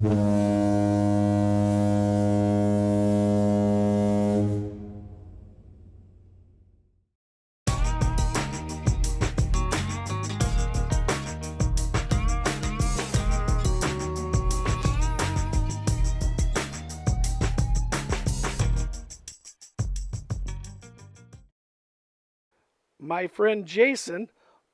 My friend Jason,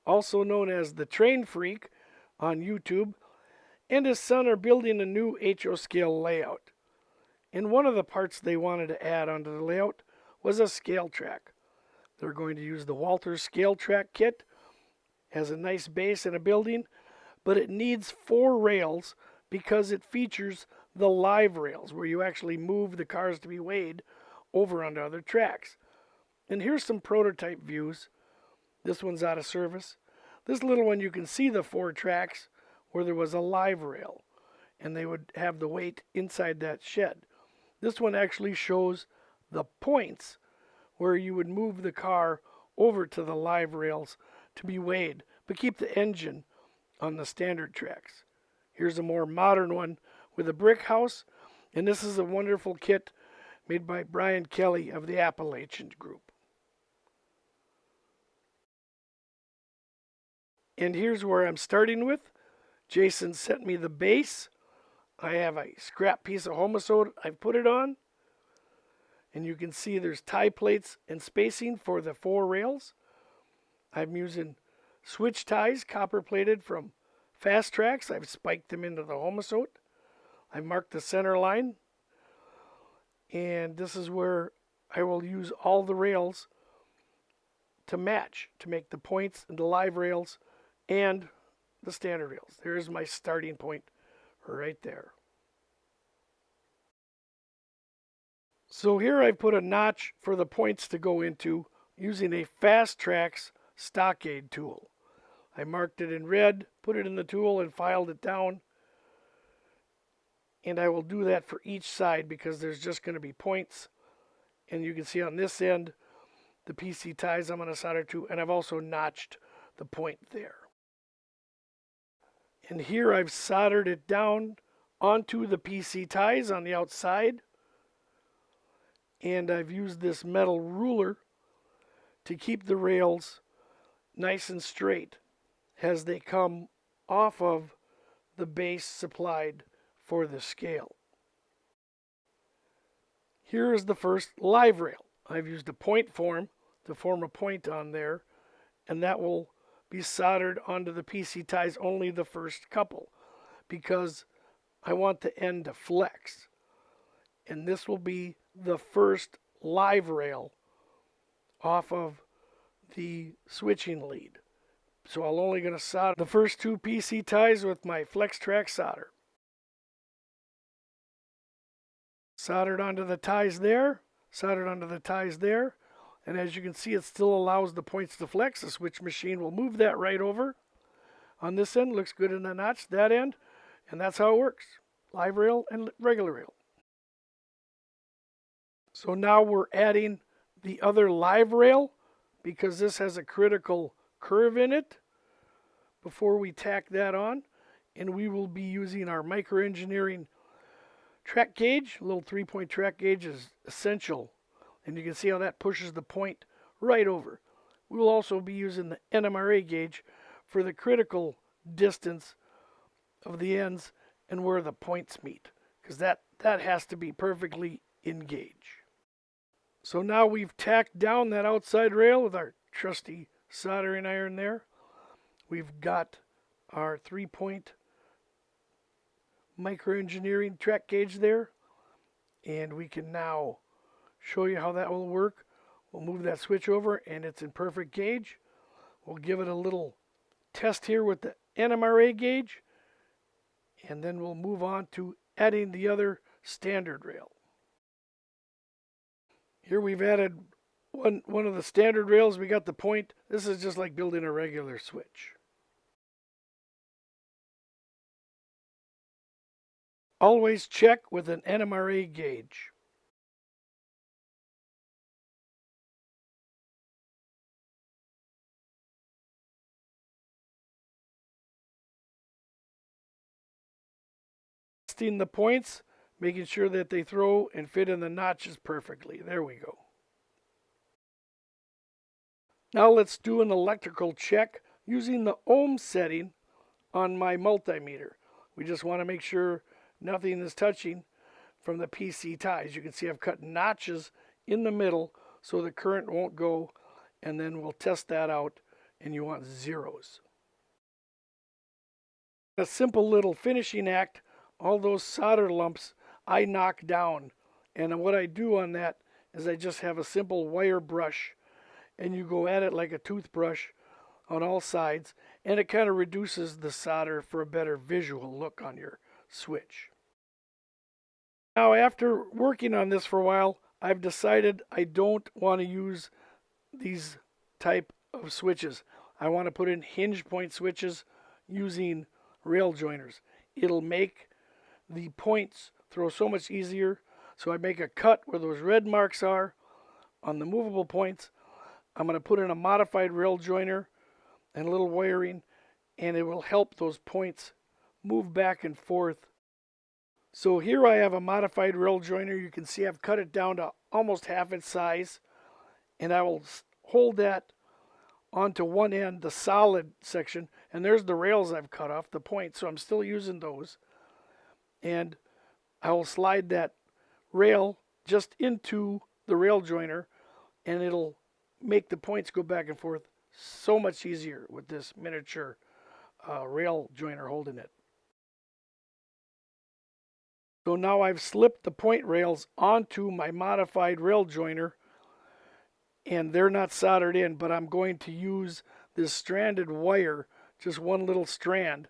also known as the Train Freak on YouTube, and his son are building a new HO scale layout. And one of the parts they wanted to add onto the layout was a scale track. They're going to use the Walthers scale track kit as a nice base in a building, but it needs 4 rails because it features the live rails where you actually move the cars to be weighed over onto other tracks. And here's some prototype views. This one's out of service. This little one, you can see the 4 tracks where there was a live rail, and they would have the weight inside that shed. This one actually shows the points where you would move the car over to the live rails to be weighed, but keep the engine on the standard tracks. Here's a more modern one with a brick house, and this is a wonderful kit made by Brian Kelly of the Appalachian Group. And here's where I'm starting with. Jason sent me the base. I have a scrap piece of homosode I've put it on. And you can see there's tie plates and spacing for the 4 rails. I'm using switch ties, copper plated from Fast Tracks. I've spiked them into the homosode. I marked the center line. And this is where I will use all the rails to match, to make the points and the live rails and the standard rails. There's my starting point right there. So here I've put a notch for the points to go into using a Fast Tracks stockade tool. I marked it in red, put it in the tool, and filed it down. And I will do that for each side because there's just going to be points. And you can see on this end, the PC ties I'm going to solder to, and I've also notched the point there. And here I've soldered it down onto the PC ties on the outside. And I've used this metal ruler to keep the rails nice and straight as they come off of the base supplied for the scale. Here is the first live rail. I've used a point form to form a point on there, and that will be soldered onto the PC ties, only the first couple, because I want the end to flex. And this will be the first live rail off of the switching lead. So I'm only going to solder the first 2 PC ties with my Flex Track solder. Soldered onto the ties there, soldered onto the ties there. And as you can see, it still allows the points to flex. The switch machine will move that right over. On this end, looks good in the notch, that end. And that's how it works. Live rail and regular rail. So now we're adding the other live rail because this has a critical curve in it before we tack that on. And we will be using our micro engineering track gauge. A little 3-point track gauge is essential. And you can see how that pushes the point right over. We will also be using the NMRA gauge for the critical distance of the ends and where the points meet, because that has to be perfectly in gauge. So now we've tacked down that outside rail with our trusty soldering iron there. We've got our 3-point micro engineering track gauge there, and we can now show you how that will work. We'll move that switch over and it's in perfect gauge. We'll give it a little test here with the NMRA gauge, and then we'll move on to adding the other standard rail. Here we've added one of the standard rails. We got the point. This is just like building a regular switch. Always check with an NMRA gauge. testing the points, making sure that they throw and fit in the notches perfectly. There we go. Now let's do an electrical check using the ohm setting on my multimeter. We just want to make sure nothing is touching from the PC ties. You can see I've cut notches in the middle so the current won't go, and then we'll test that out, and you want zeros. A simple little finishing act, all those solder lumps I knock down, and what I do on that is I just have a simple wire brush, and you go at it like a toothbrush on all sides, and it kind of reduces the solder for a better visual look on your switch. Now, after working on this for a while, I've decided I don't want to use these type of switches. I want to put in hinge point switches using rail joiners. It'll make the points throw so much easier. So I make a cut where those red marks are on the movable points. I'm going to put in a modified rail joiner and a little wiring, and it will help those points move back and forth. So here I have a modified rail joiner. You can see I've cut it down to almost half its size, and I will hold that onto one end, the solid section, and there's the rails I've cut off, the points, so I'm still using those. And I will slide that rail just into the rail joiner, and it'll make the points go back and forth so much easier with this miniature rail joiner holding it. So now I've slipped the point rails onto my modified rail joiner, and they're not soldered in, but I'm going to use this stranded wire, just one little strand,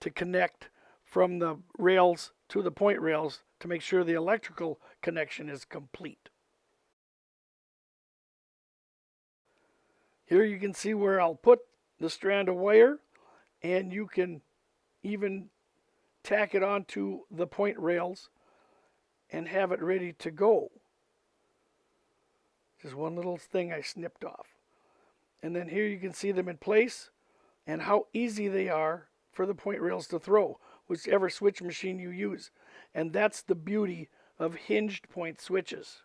to connect from the rails to the point rails to make sure the electrical connection is complete. Here you can see where I'll put the strand of wire, and you can even tack it onto the point rails and have it ready to go. Just one little thing I snipped off. And then here you can see them in place and how easy they are for the point rails to throw, whichever switch machine you use. And that's the beauty of hinged point switches.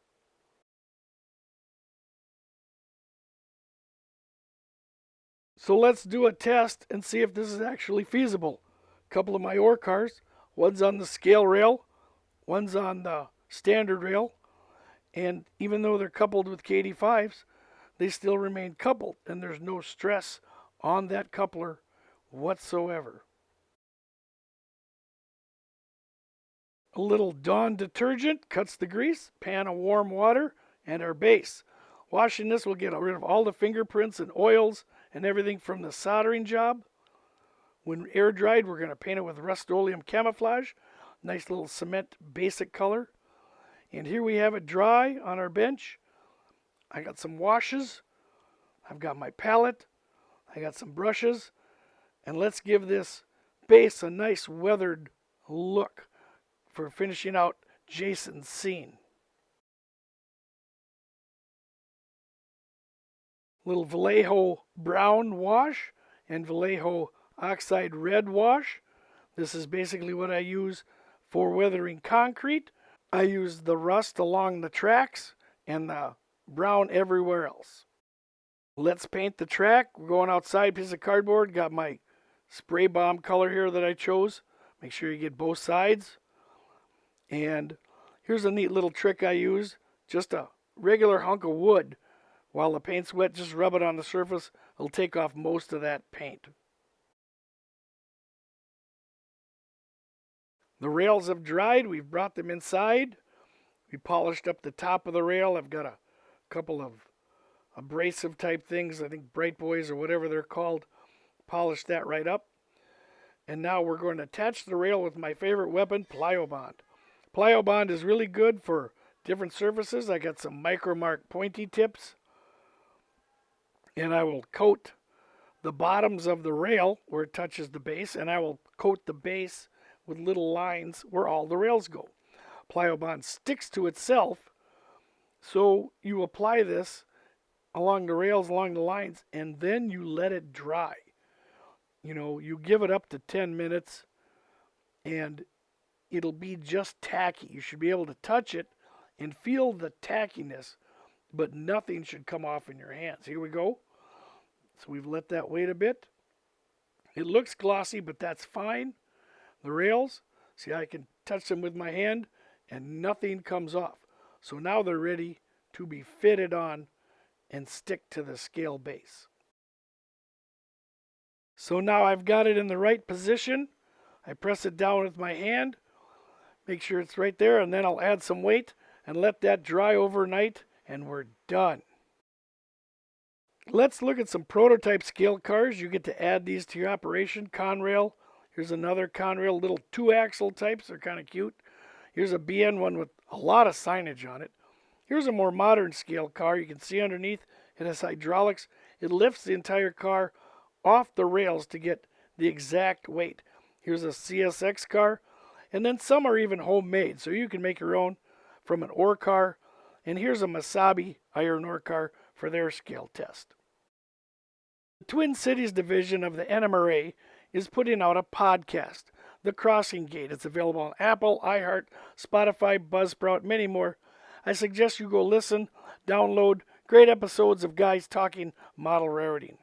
So let's do a test and see if this is actually feasible. A couple of my ore cars, one's on the scale rail, one's on the standard rail, and even though they're coupled with KD5s, they still remain coupled, and there's no stress on that coupler whatsoever. A little Dawn detergent cuts the grease, pan of warm water, and our base. Washing this will get rid of all the fingerprints and oils and everything from the soldering job. When air dried, we're going to paint it with Rust-Oleum camouflage, nice little cement basic color. And here we have it dry on our bench. I got some washes, I've got my palette, I got some brushes, and let's give this base a nice weathered look for finishing out Jason's scene. Little Vallejo brown wash and Vallejo oxide red wash. This is basically what I use for weathering concrete. I use the rust along the tracks and the brown everywhere else. Let's paint the track. We're going outside, piece of cardboard. Got my spray bomb color here that I chose. Make sure you get both sides. And here's a neat little trick I use. Just a regular hunk of wood. While the paint's wet, just rub it on the surface. It'll take off most of that paint. The rails have dried. We've brought them inside. We polished up the top of the rail. I've got a couple of abrasive type things, I think Bright Boys or whatever they're called. Polished that right up. And now we're going to attach the rail with my favorite weapon, Plyo-Bond. Plyo-Bond is really good for different surfaces. I got some Micromark pointy tips. And I will coat the bottoms of the rail where it touches the base, and I will coat the base with little lines where all the rails go. Plyo-Bond sticks to itself, so you apply this along the rails, along the lines, and then you let it dry. You know, you give it up to 10 minutes, and it'll be just tacky. You should be able to touch it and feel the tackiness, but nothing should come off in your hands. Here we go. So we've let that wait a bit. It looks glossy, but that's fine. The rails, see, I can touch them with my hand and nothing comes off. So now they're ready to be fitted on and stick to the scale base. So now I've got it in the right position. I press it down with my hand, make sure it's right there, and then I'll add some weight and let that dry overnight, and we're done. Let's look at some prototype scale cars. You get to add these to your operation. Conrail. Here's another Conrail, little 2-axle types. They're kind of cute. Here's a BN one with a lot of signage on it. Here's a more modern scale car. You can see underneath it has hydraulics. It lifts the entire car off the rails to get the exact weight. Here's a CSX car. And then some are even homemade, so you can make your own from an ore car. And here's a Masabi iron ore car for their scale test. The Twin Cities division of the NMRA is putting out a podcast, The Crossing Gate. It's available on Apple, iHeart, Spotify, Buzzsprout, many more. I suggest you go listen, download great episodes of guys talking model railroading.